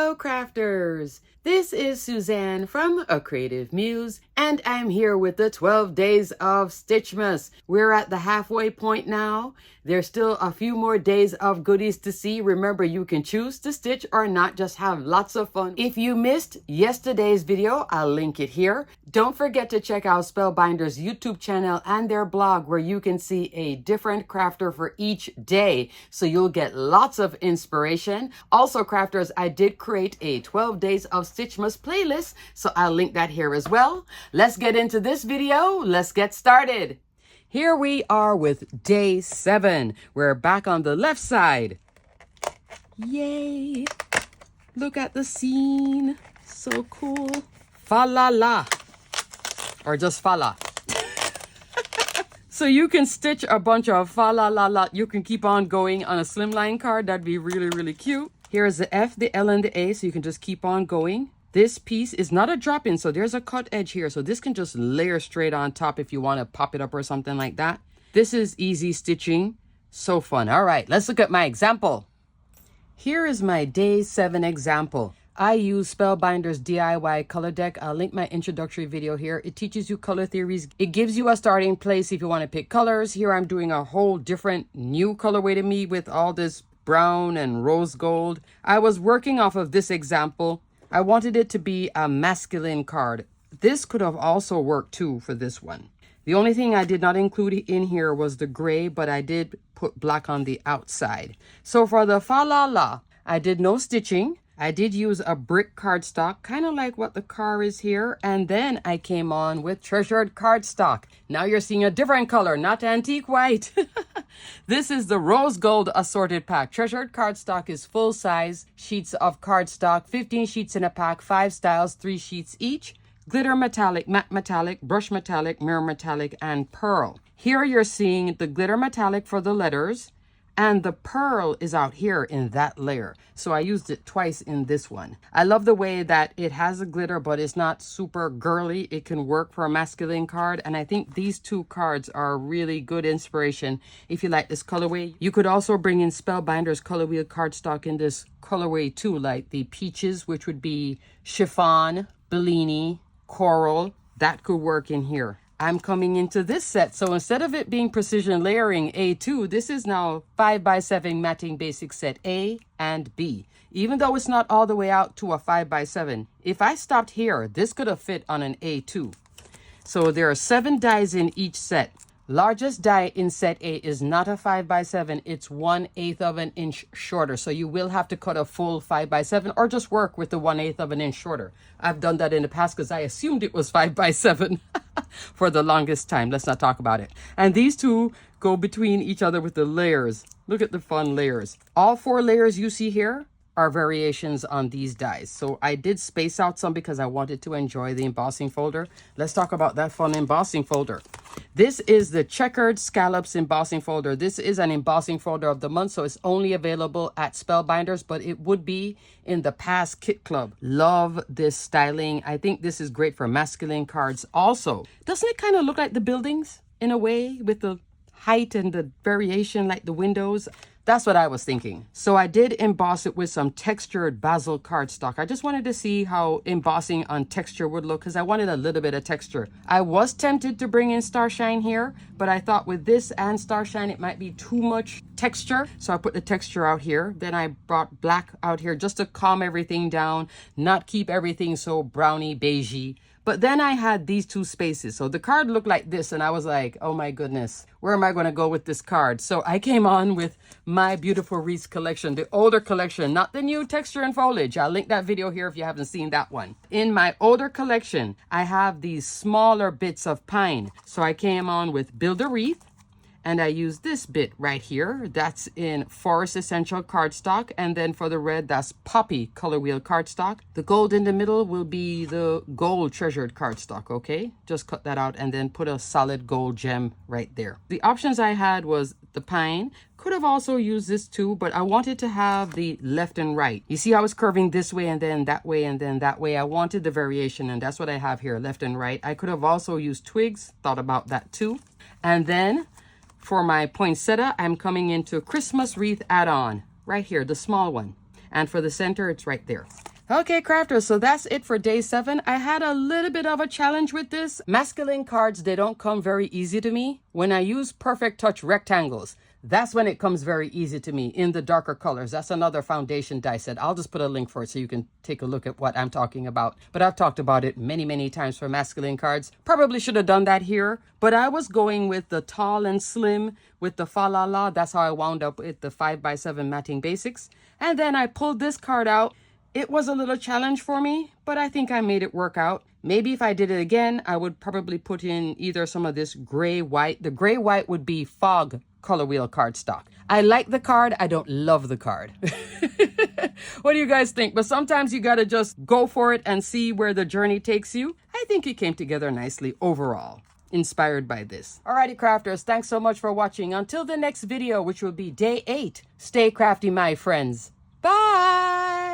Hello crafters! This is Suzanne from A Creative Muse, and I'm here with the 12 days of Stitchmas. We're at the halfway point now. There's still a few more days of goodies to see. Remember, you can choose to stitch or not, just have lots of fun. If you missed yesterday's video, I'll link it here. Don't forget to check out Spellbinders' YouTube channel and their blog, where you can see a different crafter for each day, so you'll get lots of inspiration. Also, crafters, I did create a 12 days of Stitchmas playlist, so I'll link that here as well. Let's get into this video. Let's get started. Here we are with day 7. We're back on the left side. Yay! Look at the scene. So cool. Fa la la. Or just fa la. So you can stitch a bunch of fa la la la. You can keep on going on a slimline card. That'd be really, really cute. Here's the F, the L, and the A, so you can just keep on going. This piece is not a drop-in, so there's a cut edge here. So this can just layer straight on top if you want to pop it up or something like that. This is easy stitching. So fun. All right, let's look at my example. Here is my day 7 example. I use Spellbinders DIY color deck. I'll link my introductory video here. It teaches you color theories. It gives you a starting place if you want to pick colors. Here I'm doing a whole different new colorway to me with all this brown and rose gold. I was working off of this example. I wanted it to be a masculine card. This could have also worked too for this one. The only thing I did not include in here was the gray, but I did put black on the outside. So for the fa la la, I did no stitching. I did use a brick cardstock, kind of like what the car is here. And then I came on with treasured cardstock. Now you're seeing a different color, not antique white. This is the rose gold assorted pack. Treasured cardstock is full size sheets of cardstock, 15 sheets in a pack, 5 styles, 3 sheets each. Glitter metallic, matte metallic, brush metallic, mirror metallic, and pearl. Here you're seeing the glitter metallic for the letters. And the pearl is out here in that layer. So I used it twice in this one. I love the way that it has a glitter, but it's not super girly. It can work for a masculine card. And I think these two cards are really good inspiration if you like this colorway. You could also bring in Spellbinders color wheel cardstock in this colorway too, like the peaches, which would be chiffon, Bellini, coral. That could work in here. I'm coming into this set, so instead of it being precision layering A2, this is now 5x7 matting basic set A and B. Even though it's not all the way out to a 5x7, if I stopped here, this could have fit on an A2. So there are 7 dies in each set. Largest die in set A is not a 5x7, it's 1/8 of an inch shorter. So you will have to cut a full 5x7 or just work with the 1/8 of an inch shorter. I've done that in the past because I assumed it was 5x7 for the longest time. Let's not talk about it. And these two go between each other with the layers. Look at the fun layers. All 4 layers you see here are variations on these dies. So I did space out some because I wanted to enjoy the embossing folder. Let's talk about that fun embossing folder. This is the Checkered Scallops embossing folder. This is an embossing folder of the month, so it's only available at Spellbinders, but it would be in the past kit club. Love this styling. I think this is great for masculine cards. Also, doesn't it kind of look like the buildings in a way with the height and the variation like the windows? That's what I was thinking. So I did emboss it with some textured basil cardstock. I just wanted to see how embossing on texture would look because I wanted a little bit of texture. I was tempted to bring in Starshine here, but I thought with this and Starshine, it might be too much texture. So I put the texture out here. Then I brought black out here just to calm everything down, not keep everything so browny, beigey. But then I had these 2 spaces. So the card looked like this and I was like, oh my goodness, where am I going to go with this card? So I came on with my beautiful wreaths collection, the older collection, not the new texture and foliage. I'll link that video here if you haven't seen that one. In my older collection, I have these smaller bits of pine. So I came on with Build a Wreath. And I use this bit right here. That's in Forest Essential cardstock. And then for the red, that's Poppy color wheel cardstock. The gold in the middle will be the gold treasured cardstock, okay? Just cut that out and then put a solid gold gem right there. The options I had was the pine. Could have also used this too, but I wanted to have the left and right. You see how it's curving this way and then that way and then that way. I wanted the variation, and that's what I have here, left and right. I could have also used twigs, thought about that too. And then for my poinsettia, I'm coming into Christmas wreath add-on right here, the small one. And for the center, it's right there. Okay, crafters, so that's it for day 7. I had a little bit of a challenge with this. Masculine cards, they don't come very easy to me. When I use Perfect Touch rectangles, that's when it comes very easy to me in the darker colors. That's another foundation die set. I'll just put a link for it so you can take a look at what I'm talking about. But I've talked about it many, many times for masculine cards. Probably should have done that here, but I was going with the tall and slim with the fa la la. That's how I wound up with the 5x7 matting basics. And then I pulled this card out. It was a little challenge for me, but I think I made it work out. Maybe if I did it again, I would probably put in either some of this gray white. The gray white would be Fog color wheel cardstock. I like the card. I don't love the card. What do you guys think? But sometimes you got to just go for it and see where the journey takes you. I think it came together nicely overall, inspired by this. Alrighty, crafters, thanks so much for watching. Until the next video, which will be day 8, stay crafty, my friends. Bye!